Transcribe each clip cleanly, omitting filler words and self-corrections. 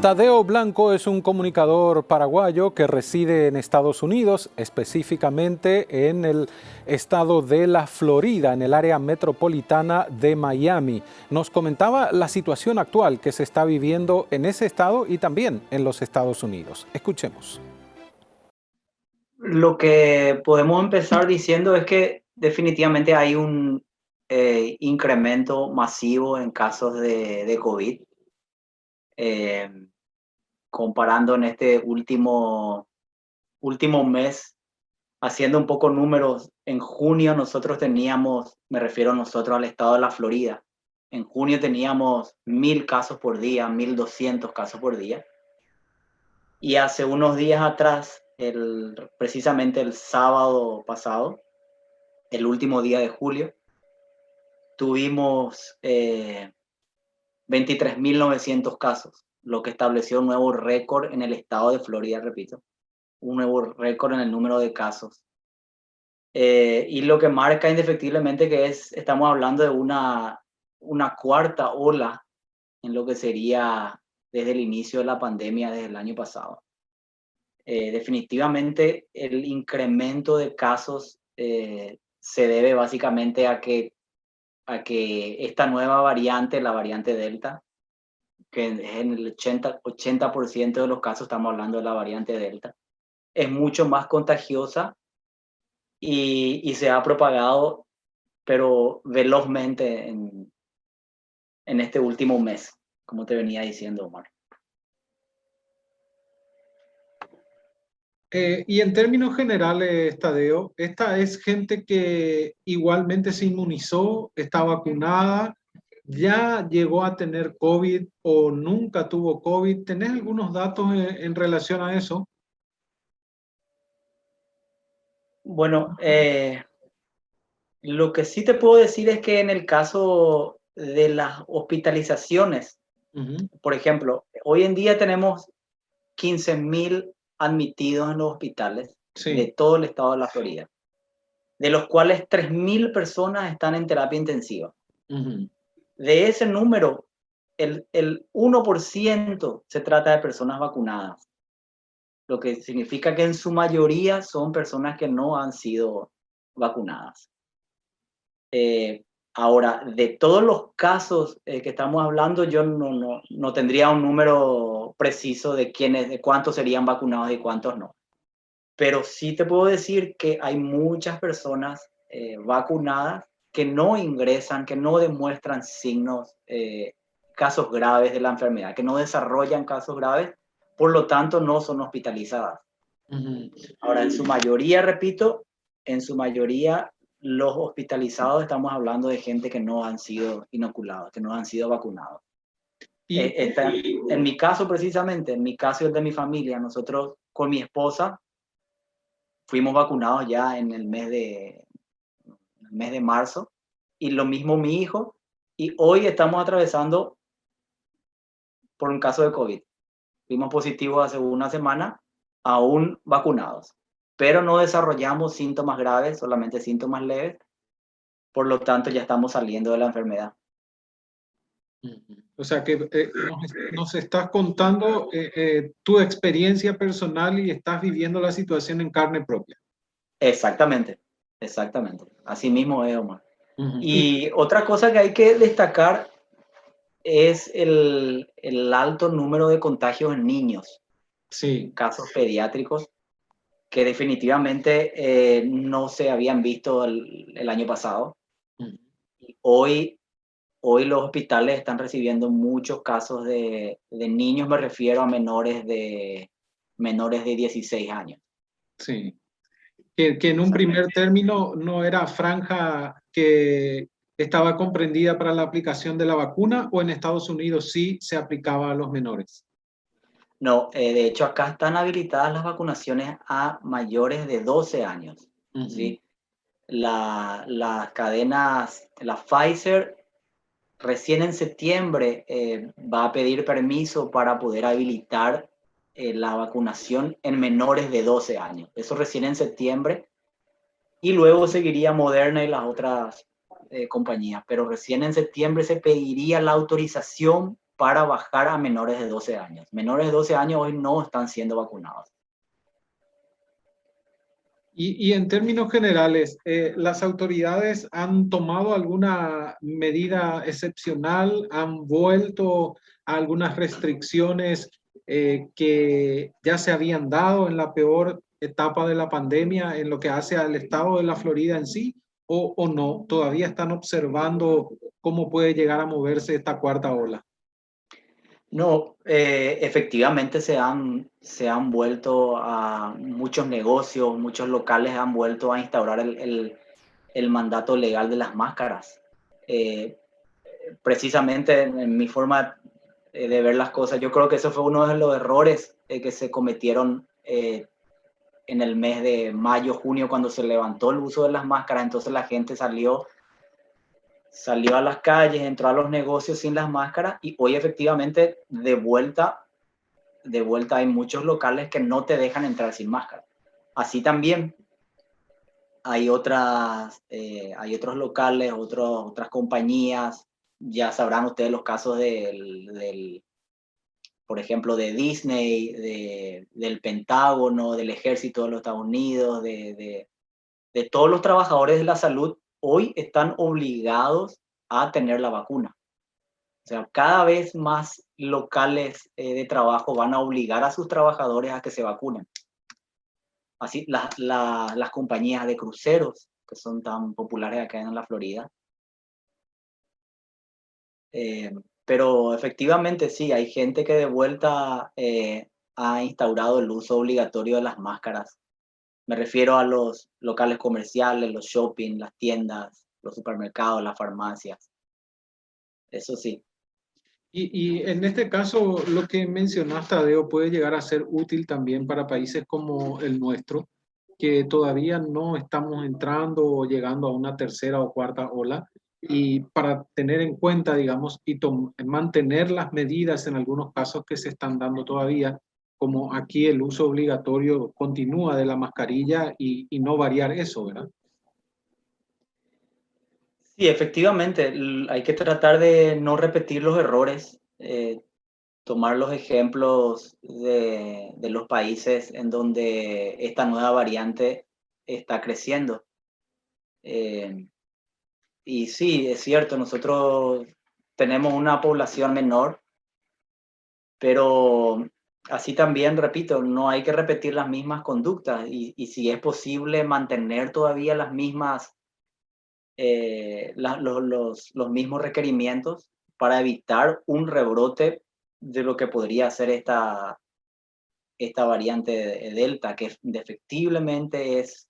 Tadeo Blanco es un comunicador paraguayo que reside en Estados Unidos, específicamente en el estado de la Florida, en el área metropolitana de Miami. Nos comentaba la situación actual que se está viviendo en ese estado y también en los Estados Unidos. Escuchemos. Lo que podemos empezar diciendo es que definitivamente hay un incremento masivo en casos de COVID. Comparando en este último mes, haciendo un poco números, en junio nosotros teníamos, me refiero a nosotros al estado de la Florida, en junio teníamos 1.000 casos por día, 1.200 casos por día. Y hace unos días atrás, precisamente el sábado pasado, el último día de julio, tuvimos 23.900 casos, lo que estableció un nuevo récord en el estado de Florida, repito, un nuevo récord en el número de casos. Y lo que marca indefectiblemente que estamos hablando de una cuarta ola en lo que sería desde el inicio de la pandemia, desde el año pasado. Definitivamente el incremento de casos se debe básicamente a que esta nueva variante, la variante Delta, que en el 80% de los casos estamos hablando de la variante Delta, es mucho más contagiosa y se ha propagado, pero velozmente en este último mes, como te venía diciendo, Omar. Y en términos generales, Tadeo, ¿esta es gente que igualmente se inmunizó, está vacunada, ya llegó a tener COVID o nunca tuvo COVID? ¿Tenés algunos datos en relación a eso? Bueno, lo que sí te puedo decir es que en el caso de las hospitalizaciones, por ejemplo, hoy en día tenemos 15.000 admitidos en los hospitales de todo el estado de la Florida, de los cuales 3.000 personas están en terapia intensiva. De ese número, el 1% se trata de personas vacunadas, lo que significa que en su mayoría son personas que no han sido vacunadas. Ahora, de todos los casos que estamos hablando, yo no tendría un número preciso de cuántos serían vacunados y cuántos no. Pero sí te puedo decir que hay muchas personas vacunadas que no ingresan, que no demuestran signos, casos graves de la enfermedad, que no desarrollan casos graves, por lo tanto no son hospitalizadas. Ahora, en su mayoría, repito, en su mayoría los hospitalizados estamos hablando de gente que no han sido inoculados, que no han sido vacunados. En mi caso, precisamente, en mi caso y el de mi familia, nosotros con mi esposa fuimos vacunados ya en el mes de marzo, y lo mismo mi hijo, y hoy estamos atravesando por un caso de COVID. Fuimos positivos hace una semana, aún vacunados, pero no desarrollamos síntomas graves, solamente síntomas leves, por lo tanto ya estamos saliendo de la enfermedad. O sea que nos estás contando tu experiencia personal y estás viviendo la situación en carne propia. Exactamente, exactamente. Así mismo es, Omar. Y otra cosa que hay que destacar es el alto número de contagios en niños, casos pediátricos, que definitivamente no se habían visto el año pasado. Hoy los hospitales están recibiendo muchos casos de niños, me refiero a menores de 16 años. Sí, que en un primer término no era franja que estaba comprendida para la aplicación de la vacuna, o en Estados Unidos sí se aplicaba a los menores. No, de hecho acá están habilitadas las vacunaciones a mayores de 12 años. ¿Sí? Las cadenas, la Pfizer, recién en septiembre va a pedir permiso para poder habilitar la vacunación en menores de 12 años. Eso recién en septiembre. Y luego seguiría Moderna y las otras compañías. Pero recién en septiembre se pediría la autorización para bajar a menores de 12 años. Menores de 12 años hoy no están siendo vacunados. Y en términos generales, ¿las autoridades han tomado alguna medida excepcional? ¿Han vuelto a algunas restricciones que ya se habían dado en la peor etapa de la pandemia en lo que hace al estado de la Florida en sí? ¿O no? ¿Todavía están observando cómo puede llegar a moverse esta cuarta ola? No, efectivamente se han vuelto a muchos negocios, muchos locales han vuelto a instaurar el mandato legal de las máscaras. Eh, Precisamente en mi forma de ver las cosas, yo creo que eso fue uno de los errores que se cometieron en el mes de mayo, junio, cuando se levantó el uso de las máscaras. Entonces la gente salió a las calles, entró a los negocios sin las máscaras, y hoy efectivamente de vuelta hay muchos locales que no te dejan entrar sin máscara. Así también hay hay otros locales, otras compañías. Ya sabrán ustedes los casos por ejemplo, de Disney, del Pentágono, del Ejército de los Estados Unidos, de todos los trabajadores de la salud. Hoy están obligados a tener la vacuna. O sea, cada vez más locales de trabajo van a obligar a sus trabajadores a que se vacunen. Así, las compañías de cruceros, que son tan populares acá en la Florida. Pero efectivamente sí, hay gente que de vuelta ha instaurado el uso obligatorio de las máscaras. Me refiero a los locales comerciales, los shopping, las tiendas, los supermercados, las farmacias. Eso sí. Y en este caso, lo que mencionaste, Tadeo, puede llegar a ser útil también para países como el nuestro, que todavía no estamos entrando o llegando a una tercera o cuarta ola, y para tener en cuenta, digamos, y mantener las medidas en algunos casos que se están dando todavía, como aquí el uso obligatorio continúa de la mascarilla y no variar eso, ¿verdad? Sí, efectivamente, hay que tratar de no repetir los errores, tomar los ejemplos de los países en donde esta nueva variante está creciendo. Eh, y sí, es cierto, nosotros tenemos una población menor, pero así también, repito, no hay que repetir las mismas conductas, y si es posible mantener todavía las mismas los mismos requerimientos para evitar un rebrote de lo que podría ser esta variante de Delta, que efectivamente es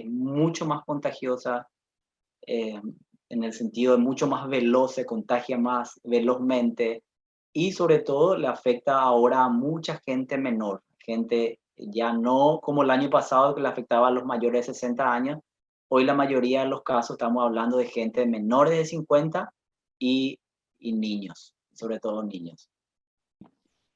mucho más contagiosa, eh, en el sentido de mucho más veloz, se contagia más velozmente, y sobre todo le afecta ahora a mucha gente menor, gente ya no como el año pasado que le afectaba a los mayores de 60 años. Hoy la mayoría de los casos estamos hablando de gente menores de 50 y niños, sobre todo niños.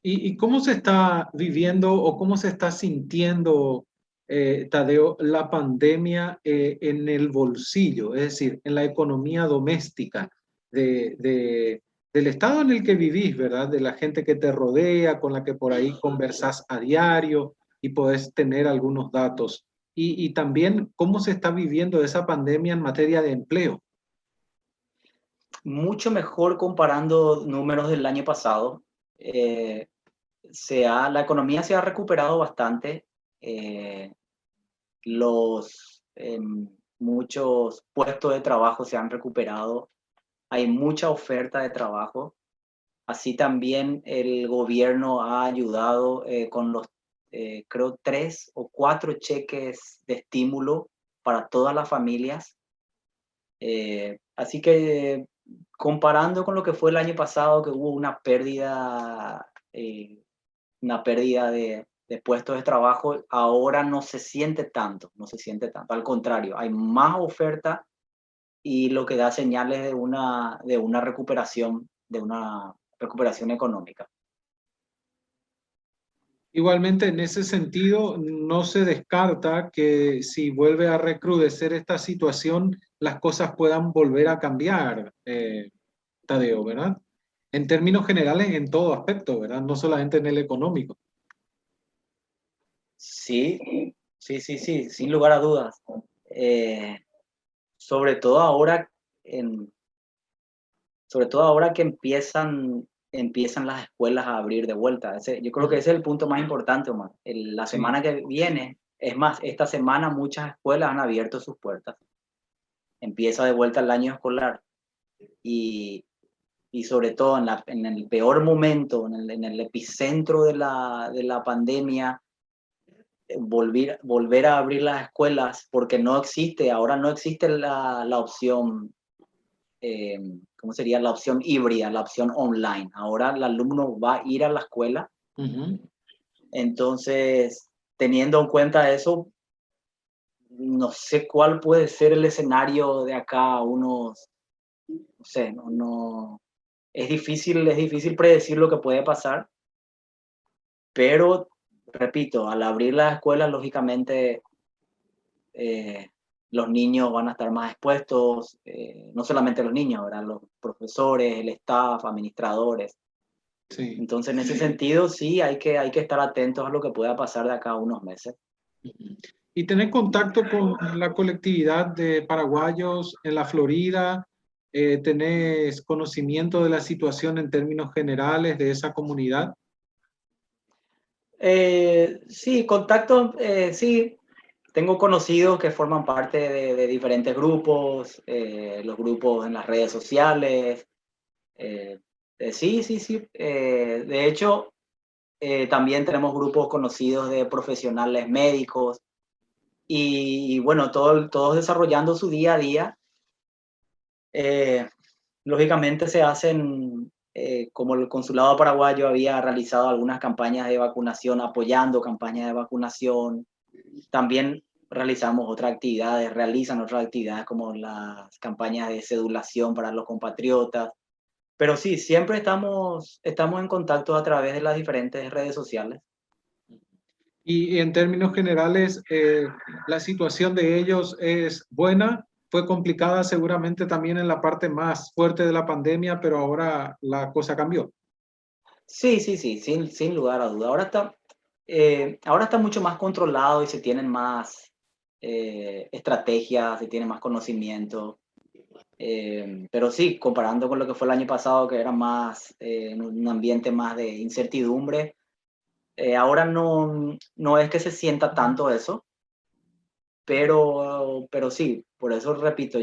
¿Y cómo se está viviendo o cómo se está sintiendo, Tadeo, la pandemia en el bolsillo, es decir, en la economía doméstica del estado en el que vivís, ¿verdad? De la gente que te rodea, con la que por ahí conversás a diario y podés tener algunos datos. Y también cómo se está viviendo esa pandemia en materia de empleo. Mucho mejor comparando números del año pasado. Eh, la economía se ha recuperado bastante. eh, Muchos puestos de trabajo se han recuperado. Hay mucha oferta de trabajo. Así también el gobierno ha ayudado con creo, 3 o 4 cheques de estímulo para todas las familias. Así que comparando con lo que fue el año pasado, que hubo una pérdida de puestos de trabajo, ahora no se siente tanto, no se siente tanto. Al contrario, hay más oferta, y lo que da señales de una recuperación económica. Igualmente, en ese sentido, no se descarta que si vuelve a recrudecer esta situación, las cosas puedan volver a cambiar, Tadeo, ¿verdad? en términos generales en todo aspecto, ¿verdad? No solamente en el económico. Sí, sí, sin lugar a dudas. Sobre todo ahora, sobre todo ahora que empiezan las escuelas a abrir de vuelta. Yo creo que ese es el punto más importante, Omar. La Sí. semana que viene, es más, esta semana muchas escuelas han abierto sus puertas. Empieza de vuelta el año escolar y sobre todo en el peor momento, en el epicentro de la pandemia, volver a abrir las escuelas porque ahora no existe la opción, ¿cómo sería? La opción híbrida, la opción online. Ahora el alumno va a ir a la escuela. Entonces, teniendo en cuenta eso, no sé cuál puede ser el escenario de acá a unos, no sé, es difícil predecir lo que puede pasar, pero repito, al abrir las escuelas, lógicamente, los niños van a estar más expuestos, no solamente los niños, ¿verdad? Los profesores, el staff, administradores. Sí. Entonces, en ese sentido, sí, hay que estar atentos a lo que pueda pasar de acá a unos meses. ¿Y tener contacto con la colectividad de paraguayos en la Florida? ¿Tenés conocimiento de la situación en términos generales de esa comunidad? Sí, contacto, sí. Tengo conocidos que forman parte de diferentes grupos, los grupos en las redes sociales. Sí. De hecho, también tenemos grupos conocidos de profesionales médicos y bueno, todos desarrollando su día a día. Lógicamente se hacen, como el Consulado Paraguayo había realizado algunas campañas de vacunación, apoyando campañas de vacunación. También realizan otras actividades como las campañas de cedulación para los compatriotas. Pero sí, siempre estamos en contacto a través de las diferentes redes sociales. Y en términos generales, la situación de ellos es buena. Fue complicada seguramente también en la parte más fuerte de la pandemia, pero ahora la cosa cambió. Sí, sin lugar a duda. Ahora está mucho más controlado y se tienen más estrategias, se tiene más conocimiento. Pero sí, comparando con lo que fue el año pasado, que era más en un ambiente más de incertidumbre, ahora no es que se sienta tanto eso, pero sí, por eso repito,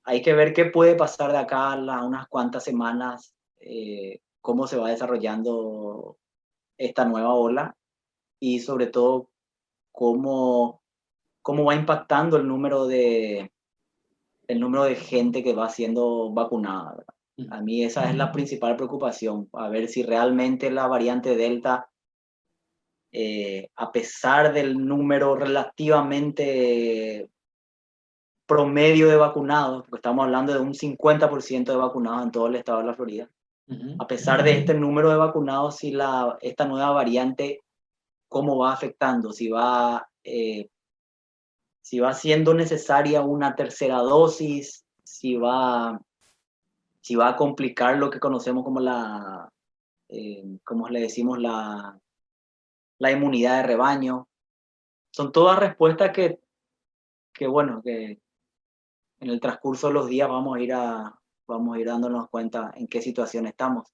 hay que ver qué puede pasar de acá a unas cuantas semanas, cómo se va desarrollando esta nueva ola y sobre todo cómo va impactando el número de gente que va siendo vacunada, ¿verdad? A mí esa es la principal preocupación, a ver si realmente la variante Delta, a pesar del número relativamente promedio de vacunados, porque estamos hablando de un 50% de vacunados en todo el estado de la Florida, a pesar de este número de vacunados, si esta nueva variante, cómo va afectando, si va siendo necesaria una tercera dosis, si va a complicar lo que conocemos como como le decimos, la inmunidad de rebaño. Son todas respuestas bueno, que en el transcurso de los días vamos a ir dándonos cuenta en qué situación estamos.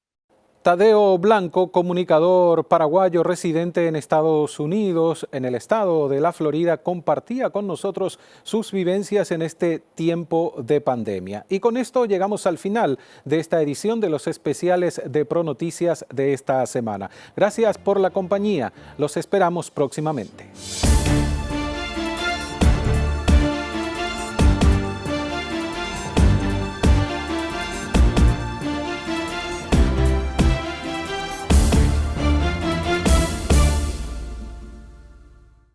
Tadeo Blanco, comunicador paraguayo residente en Estados Unidos, en el estado de la Florida, compartía con nosotros sus vivencias en este tiempo de pandemia. Y con esto llegamos al final de esta edición de los especiales de ProNoticias de esta semana. Gracias por la compañía. Los esperamos próximamente.